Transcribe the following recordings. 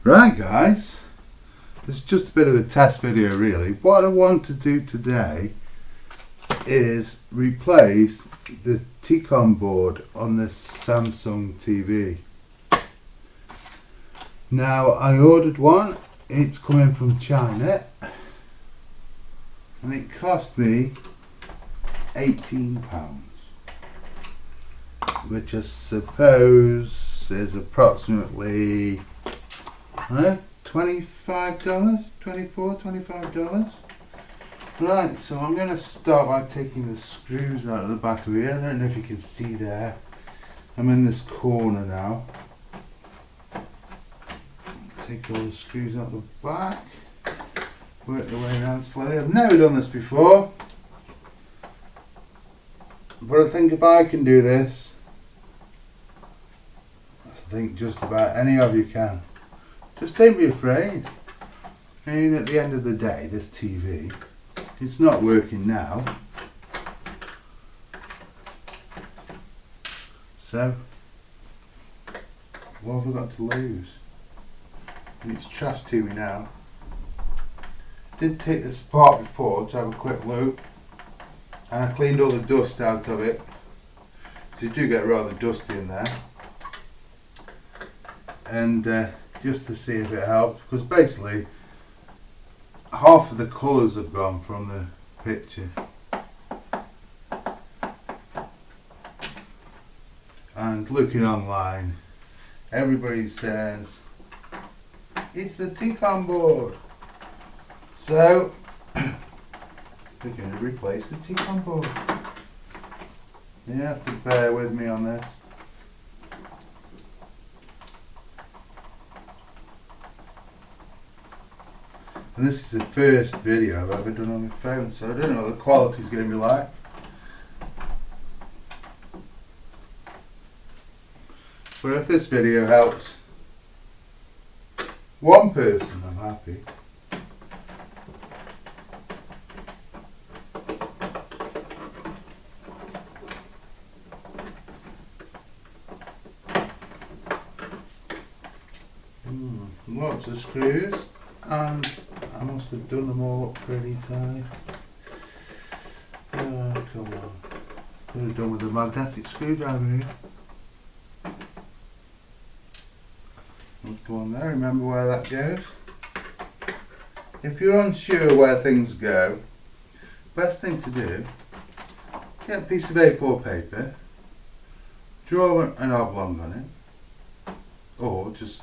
Right guys, this is just a bit of a test video really. What I want to do today is replace the T-Con board on this Samsung TV. Now I ordered one, it's coming from China and it cost me £18, which I suppose is approximately $25, $25. Right, so I'm going to start by taking the screws out of the back of here. I don't know if you can see there. I'm in this corner now. Take all the screws out the back. Work the way around slowly. I've never done this before, but I think if I can do this, I think just about any of you can. Just don't be afraid. I mean, at the end of the day, this TV, it's not working now. So, what have we got to lose? And it's trashed to me now. Did take this apart before to have a quick look, and I cleaned all the dust out of it. So you do get rather dusty in there. And just to see if it helps, because basically half of the colours have gone from the picture, and looking online everybody says it's the T-Con board, so they're going to replace the T-Con board. You have to bear with me on this. And this is the first video I've ever done on my phone, so I don't know what the quality is going to be like. But if this video helps one person, I'm happy. Lots of screws, and I must have done them all up pretty tight. Oh, come on. Could have done with a magnetic screwdriver here. Let's go on there, remember where that goes. If you're unsure where things go, best thing to do, get a piece of A4 paper, draw an oblong on it, or just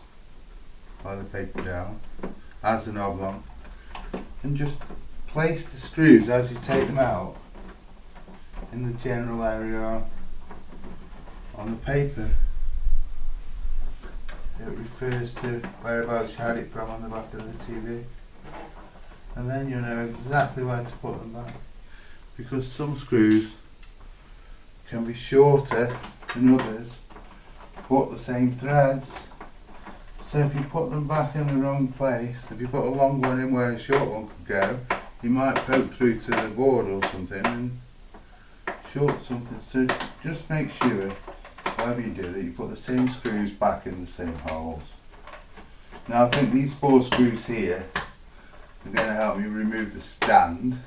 lay the paper down as an oblong, and just place the screws as you take them out in the general area on the paper. It refers to whereabouts you had it from on the back of the TV, and then you know exactly where to put them back, because some screws can be shorter than others but the same threads. So if you put them back in the wrong place, if you put a long one in where a short one could go, you might poke through to the board or something and short something. So just make sure, whatever you do, that you put the same screws back in the same holes. Now I think these 4 screws here are going to help me remove the stand.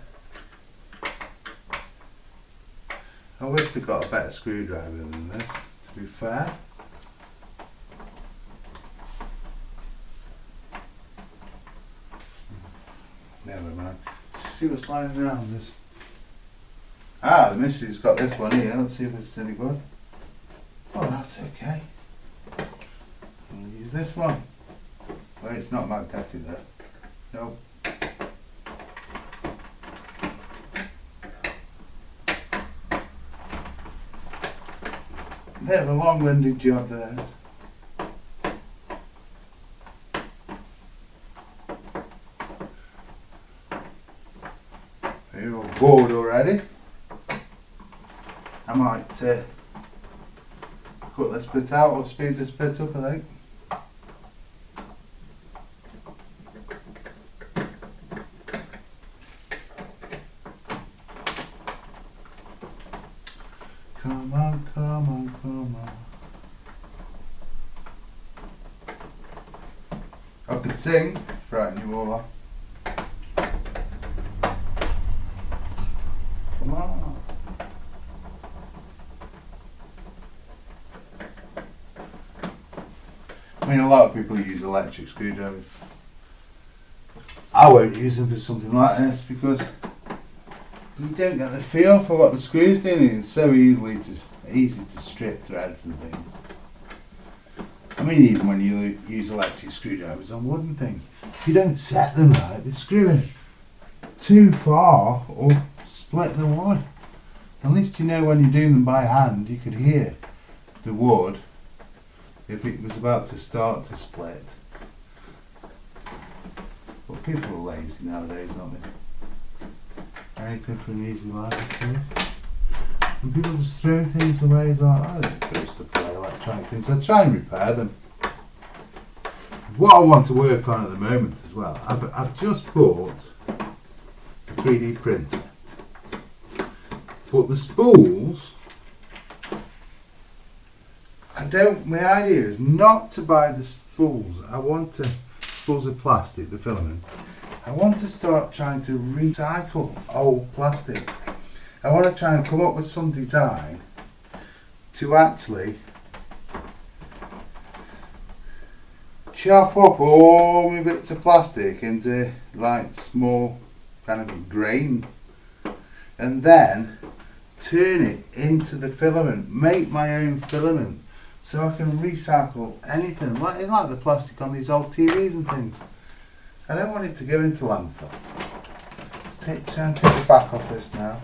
I wish they got a better screwdriver than this, to be fair. Never mind. Let's see what's lying around this. Ah, the missus got this one here. Let's see if it's any good. Oh, that's okay. I'll use this one. Well, it's not magnetic though. Nope. Bit of a long-winded job there. You're all bored already. I might cut this bit out or speed this bit up, I think. Come on, come on, come on. could sing, frighten you all off. Come on. I mean, a lot of people use electric screwdrivers. I won't use them for something like this because you don't get the feel for what the screw's doing. It's so easy to strip threads and things. I mean, even when you use electric screwdrivers on wooden things, if you don't set them right, they screw in too far or split the wood. At least you know when you're doing them by hand, you could hear the wood if it was about to start to split. But people are lazy nowadays, aren't they? Anything for an easy life, too. And people just throw things away as well. I don't throw stuff away, electronic things. I try and repair them. What I want to work on at the moment as well, I've just bought a 3D printer. But the spools, my idea is not to buy the spools. Spools of plastic, the filament. I want to start trying to recycle old plastic. I want to try and come up with some design to actually chop up all my bits of plastic into like small kind of grain and then turn it into the filament, make my own filament so I can recycle anything. It's like the plastic on these old TVs and things. I don't want it to go into landfill. Let's try and take the back off this now.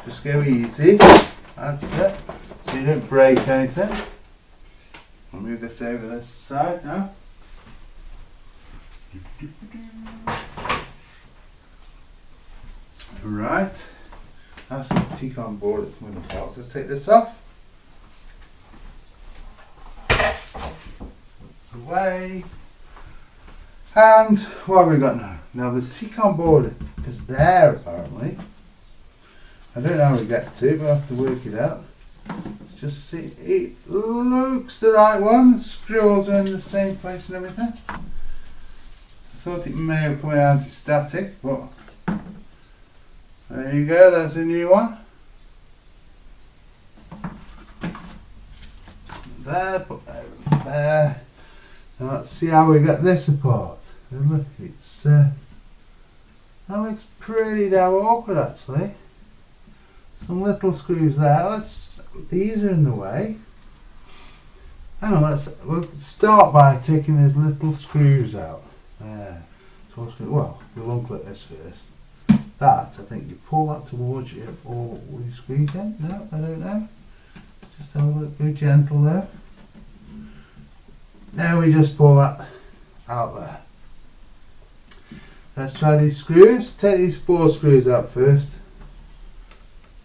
Just go easy. That's it. So you don't break anything. I'll move this over this side now. Right. That's the T-con board that's coming apart. Let's take this off. Away. And what have we got now? Now the T-con board is there apparently. I don't know how we get to it, but I have to work it out. Let's just see, it looks the right one. The screws are in the same place and everything. I thought it may have come out static, but there you go, that's a new one. There, put that over there. Now let's see how we get this apart. And look, that looks pretty damn awkward actually. Some little screws there. These are in the way. Hang on, we'll start by taking those little screws out. There. So we'll unclip this first. That, I think you pull that towards you, or will you squeeze in? No, I don't know. Just have a look, go gentle there. Now we just pull that out there. Let's try these screws. Take these 4 screws out first.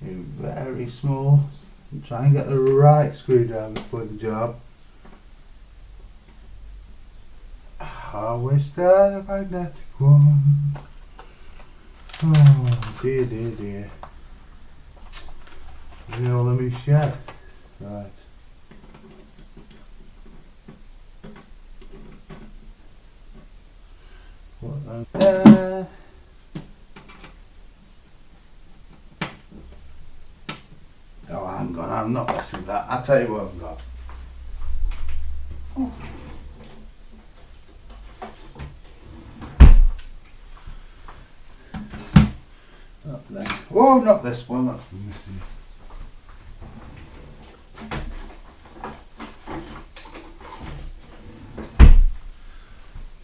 Very small. And try and get the right screwdriver for the job. I wish I had a magnetic one. Oh dear, dear, dear. You know, let me share. Right. What there? Oh, hang on, I'm not messing with that. I'll tell you what I've got. Oh. Not there. Oh, not this one, that's missing.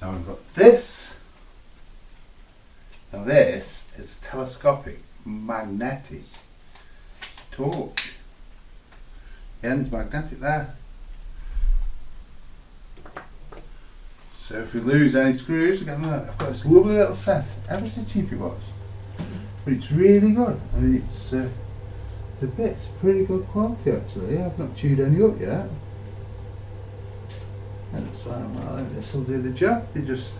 Now we've got this. Now this is a telescopic magnetic torch. The end's magnetic there. So if we lose any screws, again, I've got this lovely little set. Ever so cheap it was. But it's really good. I mean, it's the bit's pretty good quality actually. I've not chewed any up yet. And so I think this will do the job. They just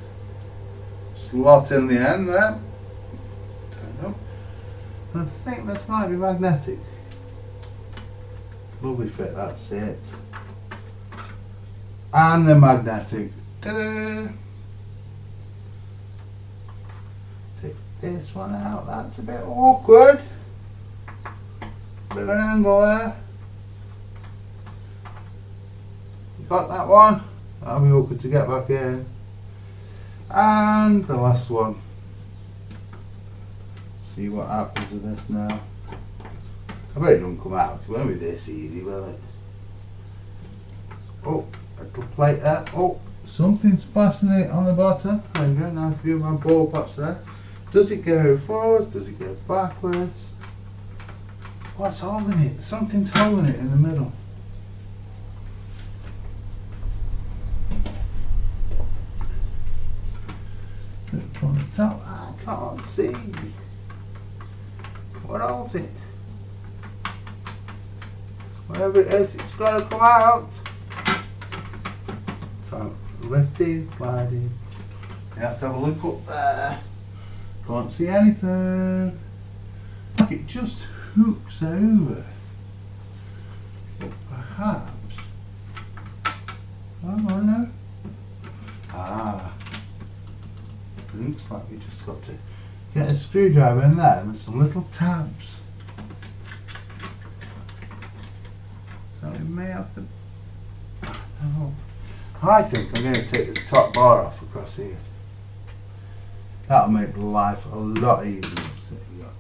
slot in the end there. Turn up. And I think this might be magnetic. Lovely fit, that's it. and they're magnetic. Ta-da! Take this one out, that's a bit awkward. Bit of an angle there. You got that one? That'll be awkward to get back in. And the last one. See what happens with this now. I bet it won't come out. It won't be this easy, will it? Oh, little plate there. Oh, something's fastening on the bottom. There you go, nice view of my ball pots there. Does it go forwards? Does it go backwards? What's holding it? Something's holding it in the middle. Look from the top. I can't see. What holds it? Whatever it is, it's got to come out. So, lifting, sliding. You have to have a look up there. Can't see anything. Look, it just hooks over. But perhaps. Oh, I know. Ah. Looks like we just got to get a screwdriver in there and some little tabs. So we may have to. Oh, I think I'm going to take this top bar off across here. That'll make life a lot easier. So you got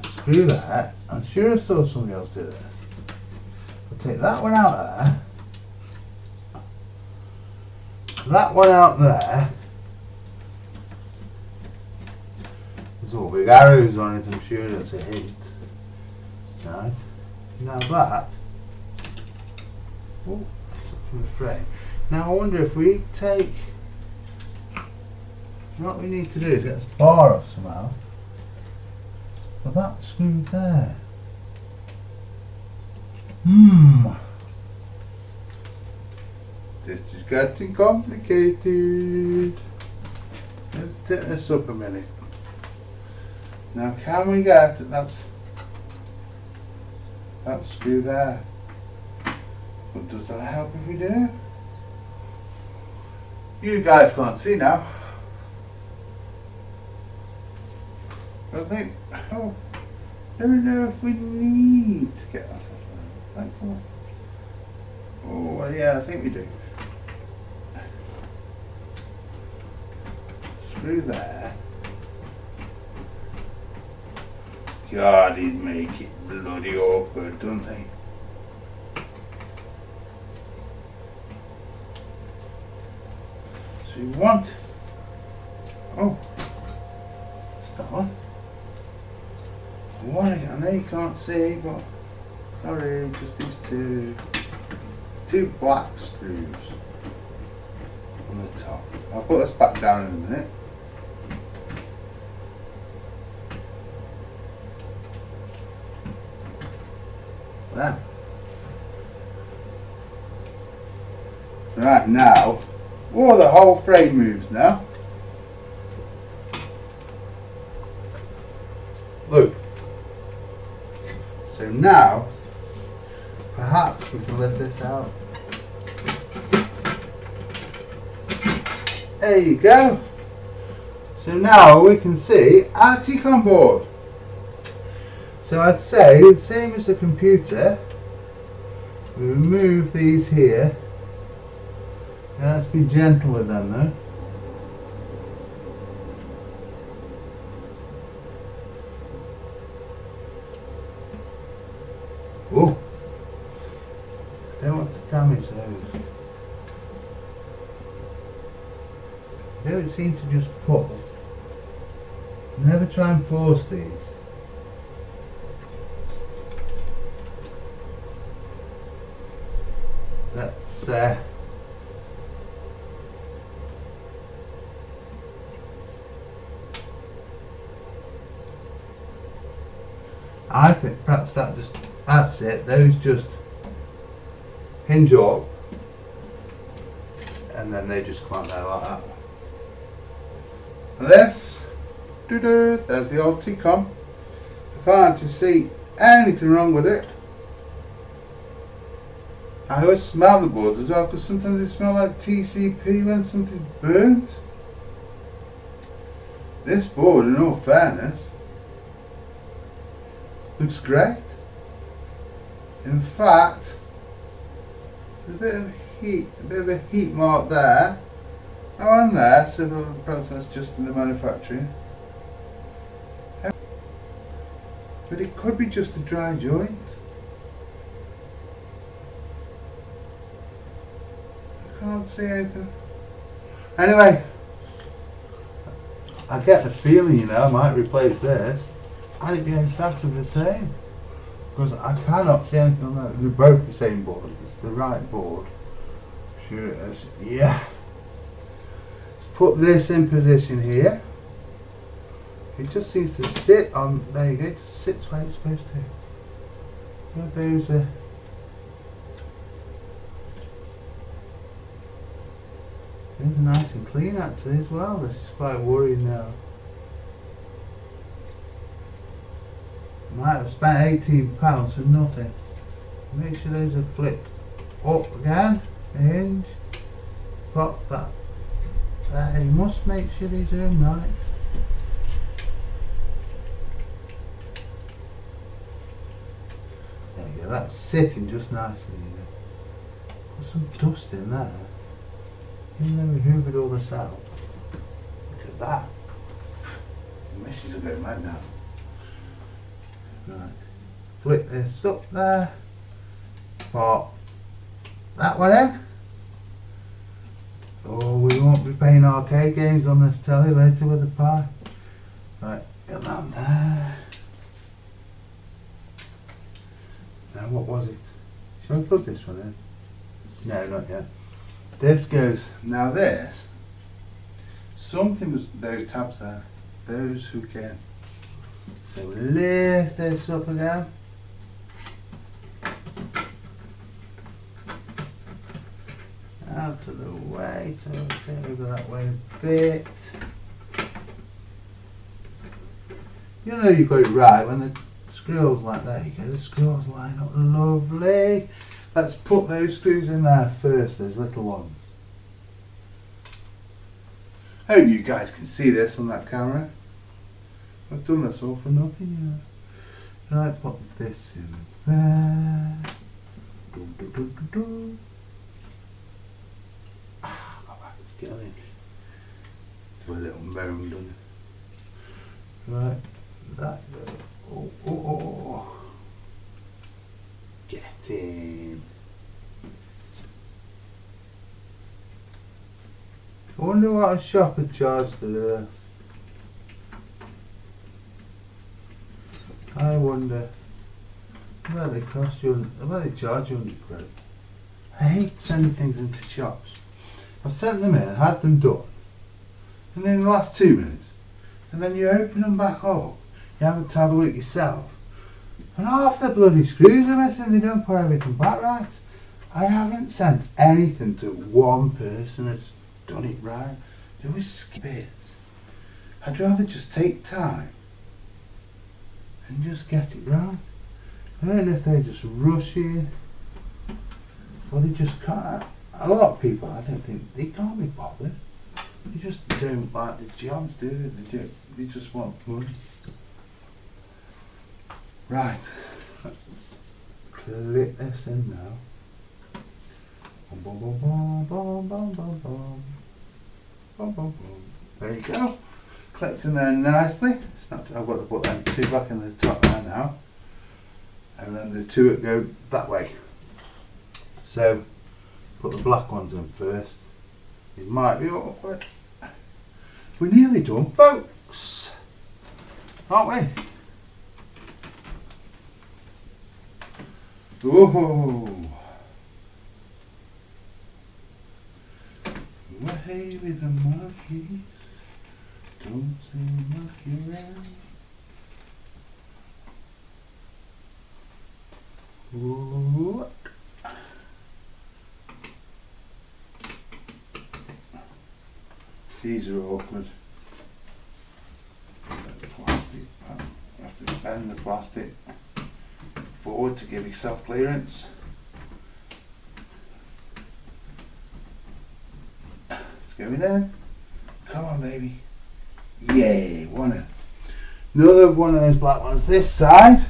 a screw there. I'm sure I saw somebody else do this. I'll take that one out there. That one out there. There's all big arrows on it, I'm sure that's a hint. Right. Now that. Oh, that's up from the frame. Now I wonder if we take. What we need to do is get this bar off somehow. But that's screwed there. This is getting complicated. Let's take this up a minute. Now can we get that screw there? But does that help if we do? You guys can't see now. I think, oh, I don't know if we need to get that off. Oh, yeah, I think we do. Screw there. God, he'd make it bloody awkward, don't they? So you want, oh, what's that one? I know you can't see, but sorry, just these two black screws on the top. I'll put this back down in a minute. There. Right now, oh, the whole frame moves now. Look. So now, perhaps we can lift this out. There you go. So now we can see our T-con board. So I'd say the same as the computer. We remove these here. Now let's be gentle with them though. Oh, don't want to damage those. Don't seem to just pull. Never try and force these. That's I think perhaps that's it. Those just hinge up and then they just come out there like that. And this, there's the old T-con. I can't actually see anything wrong with it. I always smell the boards as well because sometimes they smell like TCP when something's burnt. This board, in all fairness, looks great. In fact, there's a bit of a heat mark there. Oh, and there, so perhaps that's just in the manufacturing. But it could be just a dry joint. I can't see anything. Anyway, I get the feeling, you know, I might replace this and it'd be exactly the same. Because I cannot see anything on that. They're both the same board. It's the right board. Sure it is. Yeah. Let's put this in position here. It just seems to sit on, there you go, it just sits where it's supposed to. You know, those these are nice and clean actually as well. This is quite worrying now. Might have spent £18 for nothing. Make sure those are flipped up again. A hinge. Pop that. There, you must make sure these are in right. There you go, that's sitting just nicely. Put some dust in there. Even though we hoovered all this out. Look at that. The missus will go mad now. Right. Flip this up there. Pop that one in. Oh, we won't be playing arcade games on this telly later with the pie. Right, get that there. Now what was it? Shall I plug this one in? No, not yet. This goes, now this, something was, those tabs there, those who can. So lift this up again. Out of the way, so okay, over that way a bit. You know you've got it right when the screws like that, you go, the screws line up lovely. Let's put those screws in there first, those little ones. I hope you guys can see this on that camera. I've done this all for nothing, you know. Right, put this in there. Ah, my back's killing. Do a little moan, doesn't it? Right, that goes. Oh, oh, oh. Get in. I wonder what a shop would charge for this. I wonder. I bet they cost you. I bet they charge you £100. I hate sending things into shops. I've sent them in, had them done, and then in the last 2 minutes, and then you open them back up. You haven't had a look yourself. And half the bloody screws are missing, they don't put everything back right. I haven't sent anything to one person that's done it right. They always skip it. I'd rather just take time and just get it right. I don't know if they're just rushing or they just can't. A lot of people, I don't think, they can't be bothered. They just don't like the jobs, do they? They just want money. Right, let's click this in now. Boom, boom, boom, boom, boom, boom, boom, boom, boom, boom. There you go. Clicked in there nicely. It's not, I've got to put them two back in the top there now. And then the two that go that way. So, put the black ones in first. It might be awkward. We're nearly done, folks. Aren't we? Whoa! Way with the monkeys, don't say monkey around. Whoa. These are awkward. The plastic. You have to bend the plastic forward to give yourself clearance. going in. Come on, baby. Yay, another one of those black ones this side.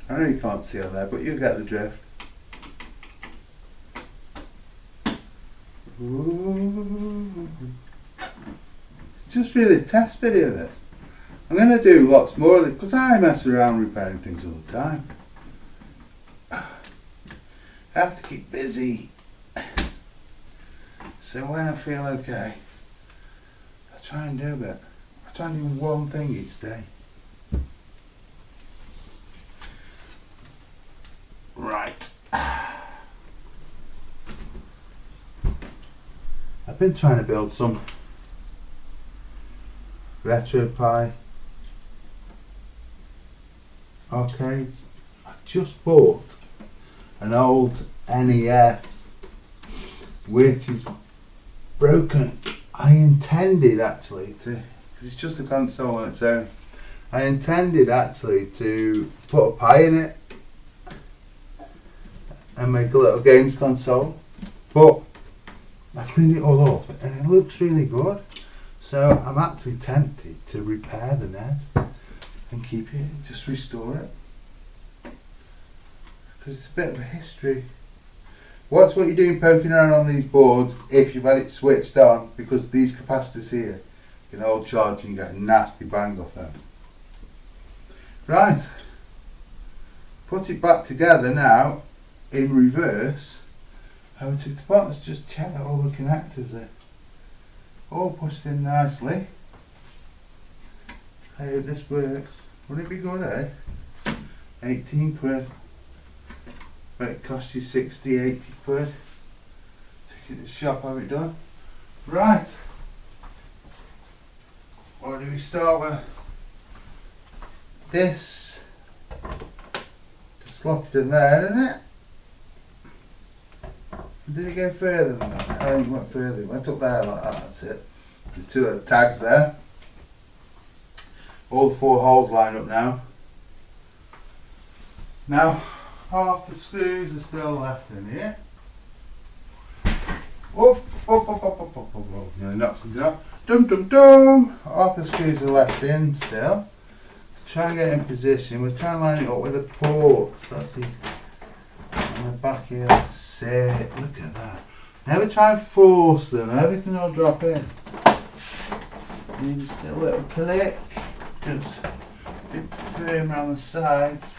I know you can't see on there, but you get the drift. Ooh. Just really a test video this. I'm going to do lots more of it because I mess around repairing things all the time. I have to keep busy. So when I feel okay, I try and do a bit. I try and do one thing each day. Right. I've been trying to build some retro pie arcades. I just bought an old NES which is broken. I intended actually to, because it's just a console on its own, I intended actually to put a pie in it and make a little games console, but I cleaned it all up and it looks really good, so I'm actually tempted to repair the NES and keep it, just restore it, because it's a bit of a history. Watch what you're doing poking around on these boards if you've had it switched on, because these capacitors here can hold charge and you get a nasty bang off them. Right, put it back together now in reverse. Over to the bottom, let's just check that all the connectors are all pushed in nicely. I hope this works. Would it be good, eh? 18 quid. But it costs you 60, 80 quid. Take it to the shop, have it done. Right. What do we start with? This. Just slotted in there, isn't it? Did it go further than that? I think it went further. It went up there like that, that's it. There's two little tags there. All the four holes lined up now. Now, half the screws are still left in here. Whoop, whoop, whoop, whoop, whoop, whoop, whoop. Nearly knocked something off. Dum dum dum! Half the screws are left in still. Try and get in position. We're trying to line it up with the ports. That's the on the back here. That's it. Look at that. Never try and force them. Everything will drop in. You just get a little click. Just a bit firm around the sides.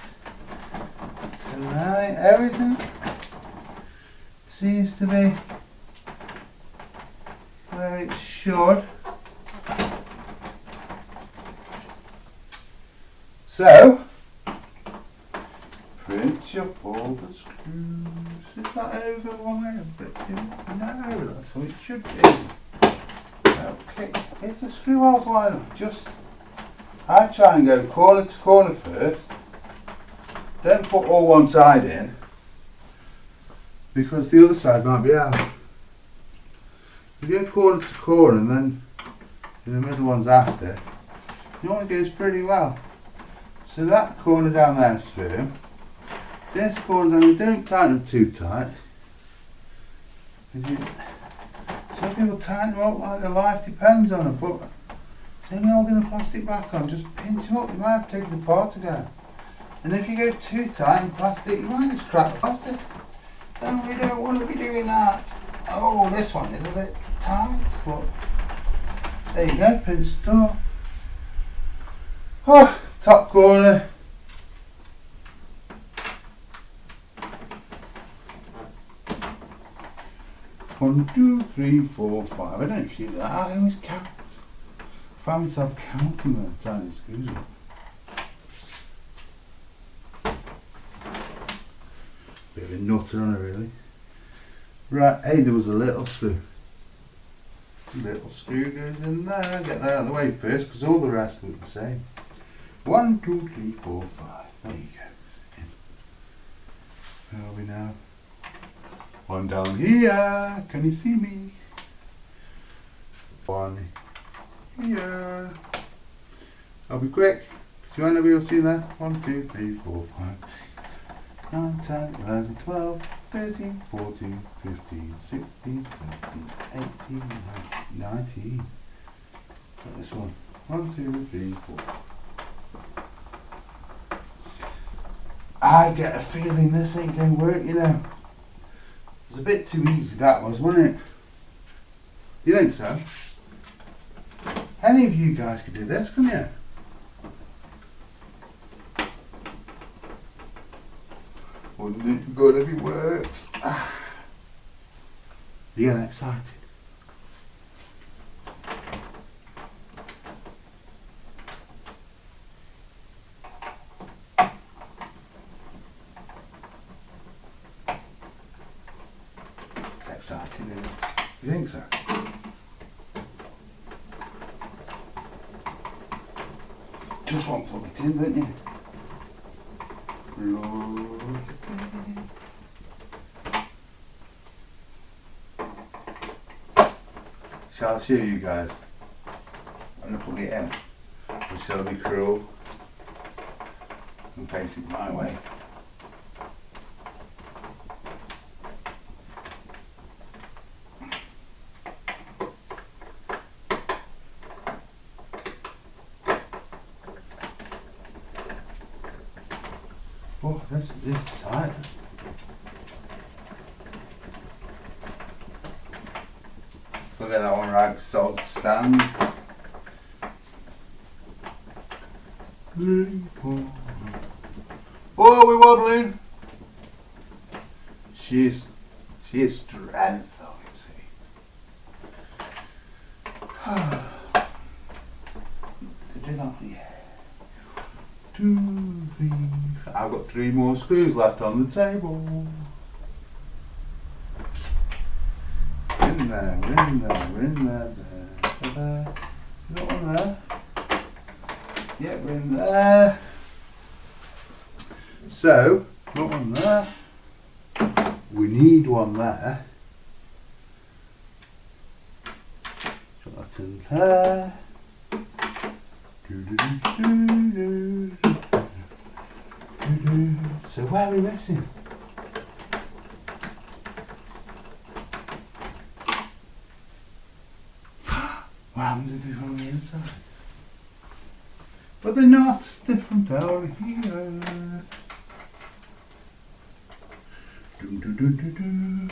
Tonight, everything seems to be where it should. So, pinch up all the screws. Is that over one way? No, that's how it should be. Okay, if the screw holes line up, just I try and go corner to corner first. Don't put all one side in, because the other side might be out. If you go corner to corner and then the middle one's after, it normally goes pretty well. So that corner down there is firm. This corner down, don't tighten them too tight. Some people tighten them up like their life depends on them, but it's only holding the plastic back on, just pinch them up, you might have to take it apart again. And if you go too tight in plastic, you might just crack the plastic. Then we don't want to be doing that. Oh, this one is a bit tight, but there you go, pinch the top. Oh, top corner. One, two, three, four, five. I don't feel that. I always count. I found myself counting the tiny screws up. Bit of a nutter on it, really. Right, hey, there was a little screw. Little screw goes in there. Get that out of the way first, because all the rest look the same. 1, 2, 3, 4, 5. There you go. Where are we now? One down here. Can you see me? One here. I'll be quick, because you won't be able to see that. 1, 2, 3, 4, 5. 9, 10, 11, 12, 13, 14, 15, 16, 17, 18, 19. Got this one. 1, 2, 3, 4. I get a feeling this ain't going to work, you know. It was a bit too easy, that was, wasn't it? You think so? Any of you guys could do this, couldn't you? Wouldn't it be good if it works? You getting excited? It's exciting, isn't it? You think so? Just want to plug it in, don't you? So I'll show you guys. I'm going to plug it in. We shall be cruel and face it my way. Oh, this is tight. Look at that one right, so it's stand. 3, 4. Oh, we're waddling. She is strength, though, you see. Yeah. 2, 3. I've got 3 more screws left on the table. In there, we're in there, we're in there, there. You got one there? Yeah, we're in there. So, got one there. We need one there. Put that in there. So where are we missing? What happens if they're on the inside? But they're not different down here. Dum, dum, dum, dum, dum.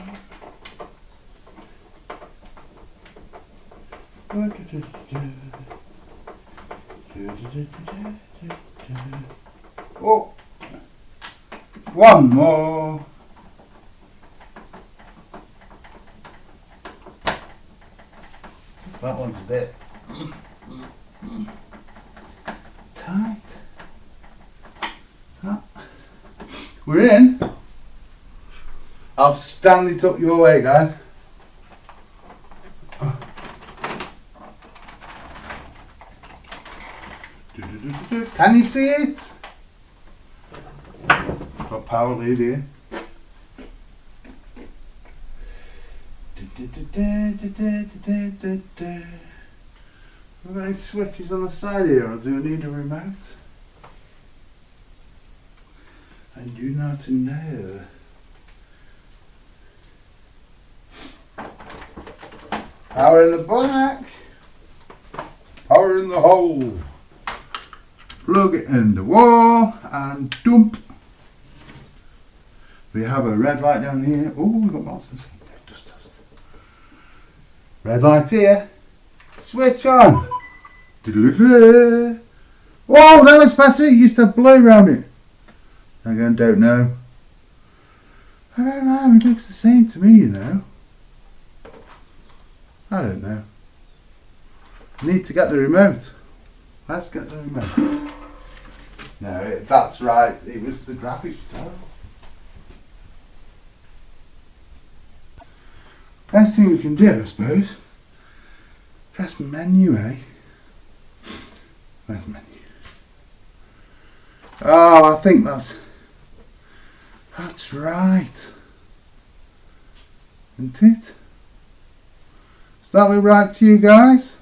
Oh, one more. That one's a bit tight. Oh. We're in. I'll stand it up your way, guys. Can you see it? Got power lead here. Are there any switches on the side here, or do I need a remote? I do not know. Power in the back. Power in the hole. Plug it in the wall and dump. We have a red light down here. Oh, we've got lots of dust. Red light here. Switch on. Whoa, that looks better. It used to have blue around it. Again, don't know. I don't know. It looks the same to me, you know. I don't know. Need to get the remote. Let's get the remote. No, that's right. It was the graphics terrible. Best thing we can do, I suppose. Press menu, eh? Where's menu? Oh, I think that's right. Isn't it? Does that look right to you guys?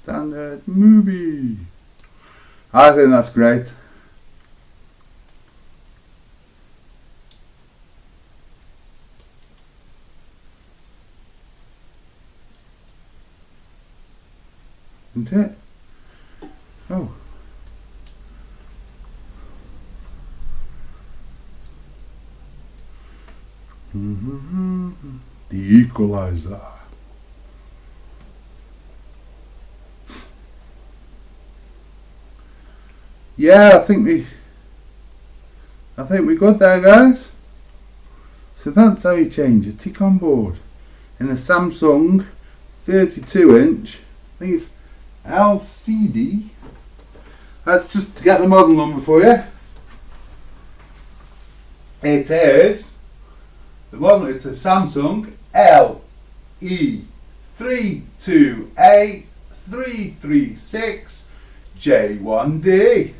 Standard movie. I think that's great. Isn't it? Oh. The equalizer. Yeah, I think we're good there, guys. So that's how you change a tick on board in a Samsung 32-inch. I think it's LCD. Let's just get the model number for you. It is the model. It's a Samsung LE32A336 J1D.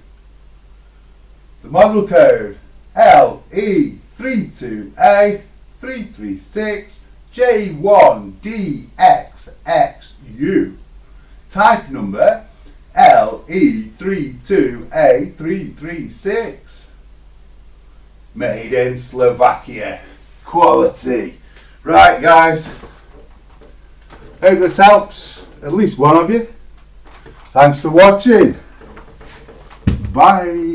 The model code LE32A336 J1DXXU. Type number LE32A336. Made in Slovakia. Quality. Right, guys. Hope this helps at least one of you. Thanks for watching. Bye.